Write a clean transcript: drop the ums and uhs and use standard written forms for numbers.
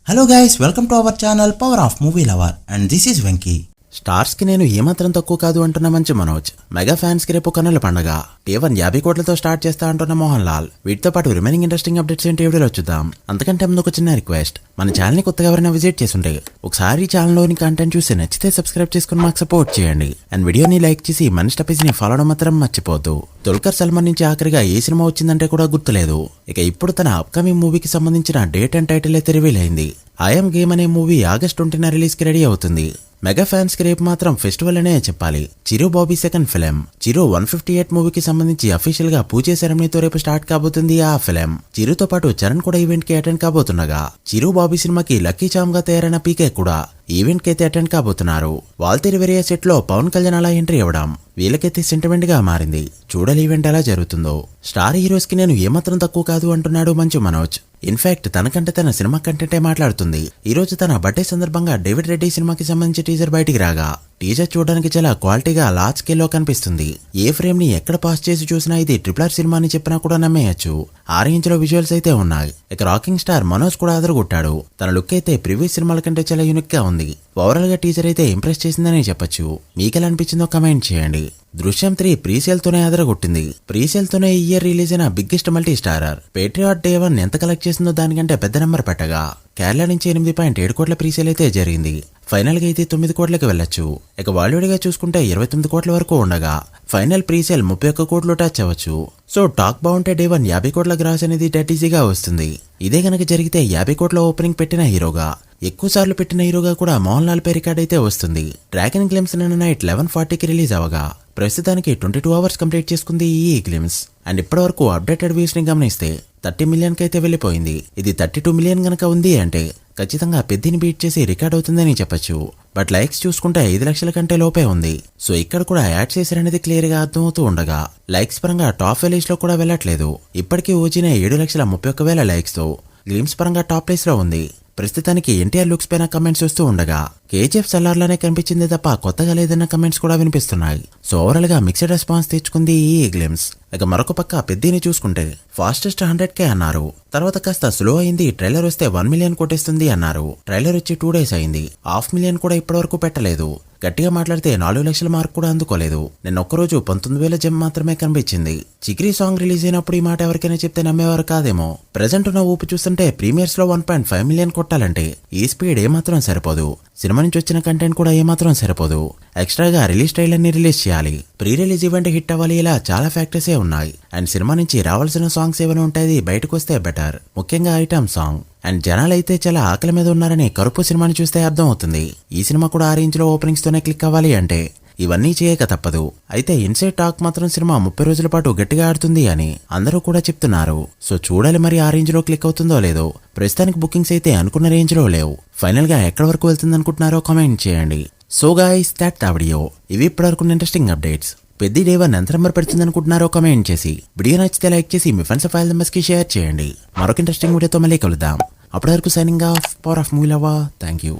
Hello guys, welcome to our channel Power of Movie Lover and this is Venky. Stars కి నేను ఏమాత్రం తక్కువ కాదు అంటున్న మంచి మనోజ్, మెగా ఫ్యాన్స్ కి రేపు కన్నుల పండగ. టీవన్ 50 కోట్లతో స్టార్ట్ చేస్తా అంటున్న మోహన్ లాల్. వీటితో పాటు రిమైనింగ్ ఇంట్రెస్టింగ్ అప్డేట్స్ ఏంటి వీడియోలో చూద్దాం. అంతకంటే ముందు ఒక చిన్న రిక్వెస్ట్, మన ఛానల్ ని కొత్తగా ఎవరైనా విజిట్ చేస్తుంటే ఒకసారి ఛానల్ లోని కంటెంట్ చూసి నచ్చితే సబ్స్క్రైబ్ చేసుకుని మాకు సపోర్ట్ చేయండి. అండ్ వీడియోని లైక్ చేసి మన స్టపీస్ ని ఫాలో అవడం మాత్రం మర్చిపోద్దు. దుల్కర్ సల్మాన్ నుంచి ఆఖరిగా ఏ సినిమా వచ్చిందంటే కూడా గుర్తులేదు. ఇక ఇప్పుడు తన అప్కమింగ్ మూవీకి సంబంధించిన డేట్ అండ్ టైటిల్ అయితే రివీల్ అయింది. ఐఎమ్ గేమ్ అనే మూవీ ఆగస్ట్ 20న రిలీజ్ కి రెడీ అవుతుంది. మెగా ఫ్యాన్స్ కి రేపు మాత్రం ఫెస్టివల్ అనే చెప్పాలి. చిరు బాబీ సెకండ్ ఫిలిం చిరు 158 మూవీకి సంబంధించి అఫీషియల్ గా పూజ సెరమనీతో రేపు స్టార్ట్ కాబోతుంది ఆ ఫిలిం. చిరుతో పాటు చరణ్ కూడా ఈవెంట్ కి అటెండ్ కాబోతుండగా చిరు బాబీ సినిమాకి లక్కీ చామ్ గా తయారైన పీకే కూడా ఈవెంట్ కి అయితే అటెండ్ కాబోతున్నారు. వాల్తేరి వెరియా సెట్ లో పవన్ కళ్యాణ్ అలా ఎంట్రీ ఇవ్వడం వీళ్ళకైతే సెంటిమెంట్ గా మారింది. చూడాలి ఈవెంట్ ఎలా జరుగుతుందో. స్టార్ హీరోస్ కి నేను ఏమాత్రం తక్కువ కాదు అంటున్నాడు మంచు మనోజ్. ఇన్ఫాక్ట్ తనకంటే తన సినిమా కంటెంటే మాట్లాడుతుంది. ఈ రోజు తన బర్త్డే సందర్భంగా డేవిడ్ రెడ్డి సినిమాకి సంబంధించి టీజర్ బయటికి రాగా టీజర్ చూడడానికి చాలా క్వాలిటీగా లార్జ్ స్కేల్ లో కనిపిస్తుంది. ఏ ఫ్రేమ్ ని ఎక్కడ పాస్ చేసి చూసినా ఇది RRR సినిమా అని చెప్పినా కూడా నమ్మేయచ్చు. ఆ రేంజ్ లో విజువల్స్ అయితే ఉన్నాయి. ఇక రాకింగ్ స్టార్ మనోజ్ కూడా అదరగొట్టాడు. తన లుక్ అయితే ప్రీవియస్ సినిమాల కంటే చాలా యూనిక్ గా ఉంది. ఓవరాల్ గా టీజర్ అయితే ఇంప్రెస్ చేసిందని చెప్పొచ్చు. మీకెలా అనిపించిందో కమెంట్ చేయండి. దృశ్యం 3 ప్రీసేల్ తోనే అదరగొట్టింది. ప్రీసేల్ తోనే ఈ ఇయర్ రిలీజ్ అయిన biggest multi starrer Patriot day 1 ఎంత కలెక్ట్ చేసిందో దానికంటే పెద్ద నెంబర్ పెట్టగా కేరళ నుంచి 8.7 కోట్ల ప్రీసేల్ అయితే జరిగింది. ఫైనల్ గా అయితే 9 కోట్లకి వెళ్లొచ్చు. ఇక బాలీవుడ్ గా చూసుకుంటే 29 కోట్ల వరకు ఉండగా ఫైనల్ ప్రీసేల్ 31 కోట్లు టచ్ అవ్వచ్చు. సో టాక్ బాగుంటే డే 1 50 కోట్ల గ్రాస్ అనేది డెట్ ఈజీగా వస్తుంది. ఇదే గనక జరిగితే 50 కోట్ల ఓపెనింగ్ పెట్టిన హీరోగా, ఎక్కువ సార్లు పెట్టిన హీరోగా కూడా మోహన్ లాల్ పే రికార్డ్ అయితే వస్తుంది. డ్రాగన్ గ్లిమ్స్ నిన్న నైట్ 11:40కి రిలీజ్ అవగా ప్రస్తుతానికి 22 అవర్స్ కంప్లీట్ చేసుకుంది ఈ గ్లిమ్స్. అండ్ ఇప్పటివరకు అప్డేటెడ్ వ్యూస్ ని గమనిస్తే 30 మిలియన్ కి అయితే వెళ్లిపోయింది. ఇది 32 మిలియన్ గనక ఉంది అంటే ఖచ్చితంగా పెద్దిని బీట్ చేసి రికార్డ్ అవుతుందని చెప్పొచ్చు. బట్ లైక్స్ చూసుకుంటే 5 లక్షల కంటే లోపే ఉంది. సో ఇక్కడ కూడా యాడ్ చేశారనేది క్లియర్ గా అర్థమవుతూ ఉండగా లైక్స్ పరంగా టాప్ ప్లేస్ లో కూడా వెళ్లట్లేదు. ఇప్పటికీ ఓజిన 7,31,000 లైక్స్ తో గ్లిమ్స్ పరంగా టాప్ ప్లేస్ లో ఉంది. ప్రస్తుతానికి ఎన్టీఆర్ లుక్స్ పైన కమెంట్స్ వస్తూ ఉండగా కేజీఎఫ్ సల్లార్లోనే కనిపించింది తప్ప కొత్తగా లేదన్న కమెంట్స్ కూడా వినిపిస్తున్నాయి. సో ఓవరాల్ గా మిక్స్డ్ రెస్పాన్స్ తెచ్చుకుంది ఈ గ్లిమ్స్. ఇక మరొక పక్క పెద్దిని చూసుకుంటే ఫాస్టెస్ట్ 100K అన్నారు. తర్వాత కాస్త స్లో అయింది. ట్రైలర్ వస్తే 1 మిలియన్ కొట్టేస్తుంది అన్నారు. ట్రైలర్ వచ్చి 2 డేస్ అయింది. 500,000 మిలియన్ కూడా ఇప్పటివరకు పెట్టలేదు. గట్టిగా మాట్లాడితే 4 లక్షల మార్క్ కూడా అందుకోలేదు. నిన్న ఒక్కరోజు 19,000 జెమ్ మాత్రమే కనిపించింది. చిక్రీ సాంగ్ రిలీజ్ అయినప్పుడు ఈ మాట ఎవరికైనా చెప్తే నమ్మేవారు కాదేమో. ప్రెజెంట్ ఉన్న ఊపు చూస్తుంటే ప్రీమియర్స్ లో 1.5 మిలియన్ కొట్టాలంటే ఈ స్పీడ్ ఏమాత్రం సరిపోదు. సినిమా నుంచి వచ్చిన కంటెంట్ కూడా ఏమాత్రం సరిపోదు. ఎక్స్ట్రాగా రిలీజ్ ట్రైలర్ ని రిలీజ్ చేయాలి. ప్రీ రిలీజ్ ఈవెంట్ హిట్ అవ్వాలి. ఇలా చాలా ఫ్యాక్టర్స్ ఉన్నాయి. అండ్ సినిమా నుంచి రావాల్సిన సాంగ్స్ ఏమైనా ఉంటాయి బయటకు వస్తే బెటర్. ముఖ్యంగా ఐటమ్ సాంగ్. అండ్ జనాలైతే చాలా ఆకలి మీద ఉన్నారని కరుపు సినిమాని చూస్తే అర్థం అవుతుంది. ఈ సినిమా కూడా ఆ రేంజ్ లో ఓపెనింగ్స్ తోనే క్లిక్ అవ్వాలి అంటే ఇవన్నీ చేయక తప్పదు. అయితే ఇన్సైడ్ టాక్ మాత్రం సినిమా 30 రోజుల పాటు గట్టిగా ఆడుతుంది అని అందరూ కూడా చెప్తున్నారు. సో చూడాలి మరి ఆ రేంజ్ లో క్లిక్ అవుతుందో లేదో. ప్రస్తుతానికి బుకింగ్స్ అయితే అనుకున్న రేంజ్ లో లేవు. ఫైనల్ గా ఎక్కడి వరకు వెళ్తుంది అనుకుంటున్నారో కామెంట్ చేయండి. So guys that video. ఇవి ఇప్పటివరకు ఇంట్రెస్టింగ్ అప్డేట్స్. పెద్ద డే 1 ఎంత నెంబర్ పెడుతుంది అనుకుంటున్నారో కామెంట్ చేసి వీడియో నచ్చితే లైక్ చేసి మీ ఫ్రెండ్స్ ఫైల్ మెంబర్స్ కి షేర్ చేయండి. మరొక ఇంట్రెస్టింగ్ వీడియోతో మళ్ళీ కలుద్దాం. అప్పటి వరకు signing off. Power of movie lover. Thank you.